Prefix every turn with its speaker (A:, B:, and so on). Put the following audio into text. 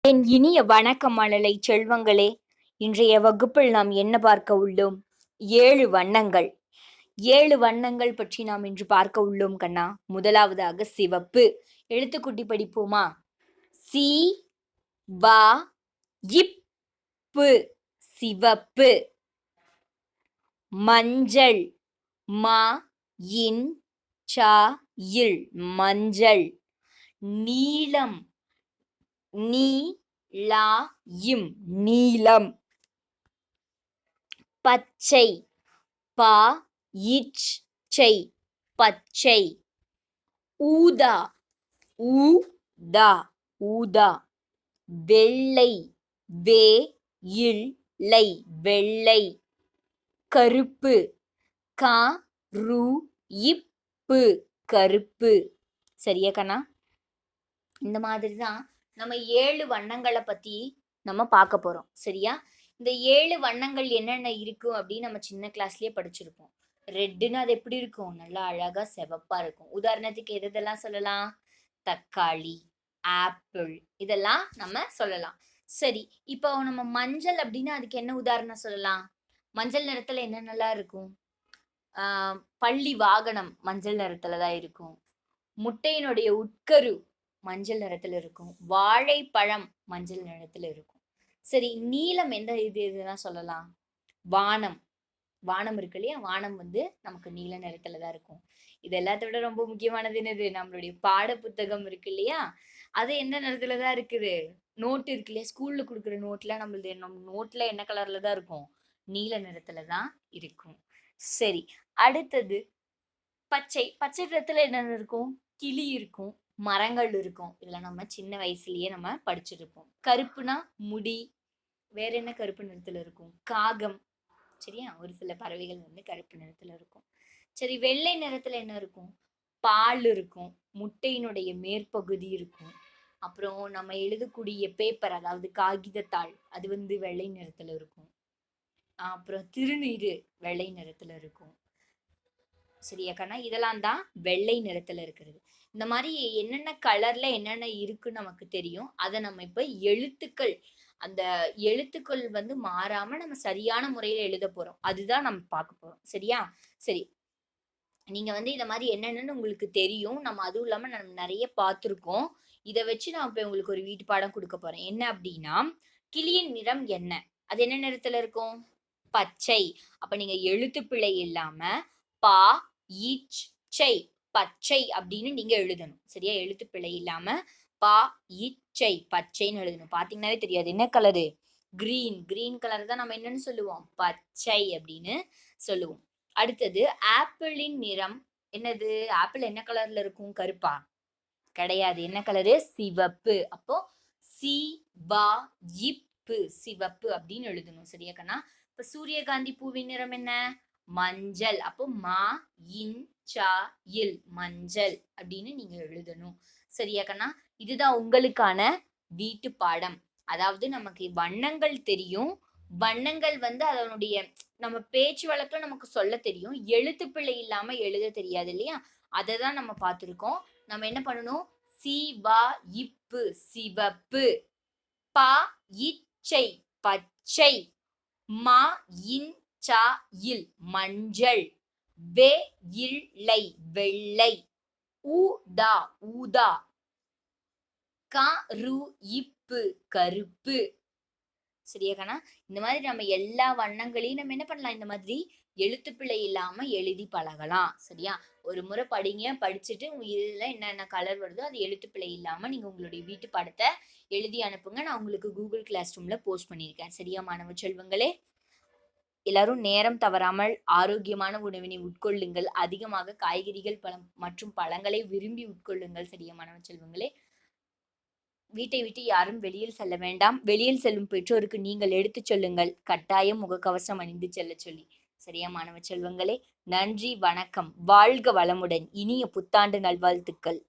A: என் இனிய வணக்கம் மழலை செல்வங்களே! இன்றைய வகுப்பில் நாம் என்ன பார்க்க உள்ளோம்? 7 வண்ணங்கள். 7 வண்ணங்கள் பற்றி நாம் இன்று பார்க்க உள்ளோம் கண்ணா. முதலாவதாக சிவப்பு. எழுத்துக்கூட்டி படிப்போமா? சி வ இப்பு சிவப்பு. மஞ்சள் ம இன் ச இல் மஞ்சள். நீலம் நீ லா இம் நீலம். பச்சை ப இச் சை பச்சை. ஊதா ஊதா ஊதா. வெள்ளை வே இல் லை வெள்ளை. கருப்பு க ரு இப்பு கருப்பு. சரியா கண்ணா? இந்த மாதிரி தான் நம்ம 7 வண்ணங்களை பத்தி நம்ம பார்க்க போறோம். சரியா? இந்த 7 வண்ணங்கள் என்னென்ன இருக்கும் அப்படின்னு நம்ம சின்ன கிளாஸ்லயே படிச்சிருப்போம். ரெட்டுன்னு அது எப்படி இருக்கும்? நல்லா அழகா சிவப்பா இருக்கும். உதாரணத்துக்கு எதெல்லாம் சொல்லலாம்? தக்காளி, ஆப்பிள் இதெல்லாம் நம்ம சொல்லலாம். சரி, இப்போ நம்ம மஞ்சள் அப்படின்னா அதுக்கு என்ன உதாரணம் சொல்லலாம்? மஞ்சள் நிறத்துல என்னென்னலாம் இருக்கும்? பள்ளி வாகனம் மஞ்சள் நிறத்துல தான் இருக்கும். முட்டையினுடைய உட்கரு மஞ்சள் நிறத்துல இருக்கும். வாழைப்பழம் மஞ்சள் நிறத்துல இருக்கும். சரி, நீலம் எந்த இதுதான் சொல்லலாம்? வானம். வானம் இருக்கு இல்லையா? வானம் நமக்கு நீல நிறத்துல தான் இருக்கும். இது எல்லாத்த விட ரொம்ப முக்கியமானது என்னது? நம்மளுடைய பாட புத்தகம் இருக்கு இல்லையா? அது எந்த நிறத்துல தான் இருக்குது? நோட்டு இருக்கு இல்லையா? ஸ்கூல்ல கொடுக்குற நோட்ல நம்ம நோட்ல என்ன கலர்ல தான் இருக்கும்? நீல நிறத்துல தான் இருக்கும். சரி, அடுத்தது பச்சை. பச்சை நிறத்துல என்ன இருக்கும்? கிளி இருக்கும், மரங்கள் இருக்கும். இதெல்லாம் நம்ம சின்ன வயசுலயே நம்ம படிச்சிருப்போம். கருப்புனா முடி. வேற என்ன கருப்பு நிறத்துல இருக்கும்? காகம். சரியா? ஒரு சில பறவைகள் கருப்பு நிறத்துல இருக்கும். சரி, வெள்ளை நிறத்துல என்ன இருக்கும்? பால் இருக்கும், முட்டையினுடைய மேற்பகுதி இருக்கும். அப்புறம் நம்ம எழுதக்கூடிய பேப்பர், அதாவது காகிதத்தாள், அது வெள்ளை நிறத்துல இருக்கும். அப்புறம் திருநீரு வெள்ளை நிறத்துல இருக்கும். சரியா கண்ணா? இதெல்லாம் தான் வெள்ளை நிறத்துல இருக்கிறது. இந்த மாதிரி என்னென்ன கலர்ல என்னென்ன இருக்குன்னு நமக்கு தெரியும். அதை நம்ம இப்ப எழுத்துக்கள், அந்த எழுத்துக்கள் மாறாம நம்ம சரியான முறையில எழுத போறோம். அதுதான் நம்ம பார்க்க போறோம். சரியா? சரி, நீங்க இந்த மாதிரி என்னென்னு உங்களுக்கு தெரியும். நம்ம அதுவும் இல்லாம நம்ம நிறைய பார்த்திருக்கோம். இதை வச்சு நான் இப்ப உங்களுக்கு ஒரு வீட்டு பாடம் கொடுக்க போறேன். என்ன அப்படின்னா, கிளியின் நிறம் என்ன? அது என்ன நிறத்துல இருக்கும்? பச்சை. அப்ப நீங்க எழுத்து பிழை இல்லாம பா இச் சை பச்சை அப்படின்னு நீங்க எழுதணும். சரியா? எழுத்து பிழை இல்லாம பா இச்சை பச்சைன்னு எழுதணும். பாத்தீங்கன்னாவே தெரியாது என்ன கலரு? கிரீன். கிரீன் கலர் தான் நம்ம என்னன்னு சொல்லுவோம்? பச்சை அப்படின்னு சொல்லுவோம். அடுத்தது ஆப்பிளின் நிறம் என்னது? ஆப்பிள் என்ன கலர்ல இருக்கும்? கருப்பா? கிடையாது. என்ன கலரு? சிவப்பு. அப்போ சி வா இப்பு சிவப்பு அப்படின்னு எழுதணும். சரியா கண்ணா? இப்ப சூரியகாந்தி பூவின் நிறம் என்ன? மஞ்சள். அப்போ மா இன் சா இல் மஞ்சள் அப்படின்னு நீங்க எழுதணும். சரியா கண்ணா? இதுதான் உங்களுக்கான வீட்டு பாடம். அதாவது நமக்கு வண்ணங்கள் தெரியும். வண்ணங்கள் அதனுடைய நம்ம பேச்சு வழக்குல நமக்கு சொல்ல தெரியும். எழுத்து பிழை இல்லாம எழுத தெரியாது இல்லையா? அதை தான் நம்ம பார்த்திருக்கோம். நம்ம என்ன பண்ணணும்? சி வா இப்பு சிவப்பு. பா இச்சை பச்சை. மா இன் சா இல் மஞ்சள். வே இல் வெள்ளை. ஊதா ஊதா. க ரு இப்பு கருப்பு. சரியா கண்ணா? இந்த மாதிரி நம்ம எல்லா வண்ணங்களையும் நம்ம என்ன பண்ணலாம்? இந்த மாதிரி எழுத்துப்பிழை இல்லாம எழுதி பழகலாம். சரியா? ஒரு முறை படிங்க. படிச்சுட்டு இதுல என்னென்ன கலர் வருதோ அது எழுத்துப்பிழை இல்லாம நீங்க உங்களுடைய வீட்டு பாடத்தை எழுதி அனுப்புங்க. நான் உங்களுக்கு கூகுள் கிளாஸ் ரூம்ல போஸ்ட் பண்ணியிருக்கேன். சரியா மாணவ செல்வங்களே? எல்லாரும் நேரம் தவறாமல் ஆரோக்கியமான உணவினை உட்கொள்ளுங்கள். அதிகமாக காய்கறிகள், பழம் மற்றும் பழங்களை விரும்பி உட்கொள்ளுங்கள். சரியா மாணவ செல்வங்களே? வீட்டை விட்டு யாரும் வெளியில் செல்ல வேண்டாம். வெளியில் செல்லும் பெற்றோருக்கு நீங்கள் எடுத்துச் சொல்லுங்கள், கட்டாயம் முகக்கவசம் அணிந்து செல்ல சொல்லி. சரியா மாணவ செல்வங்களே? நன்றி, வணக்கம். வாழ்க வளமுடன். இனிய புத்தாண்டு நல்வாழ்த்துக்கள்.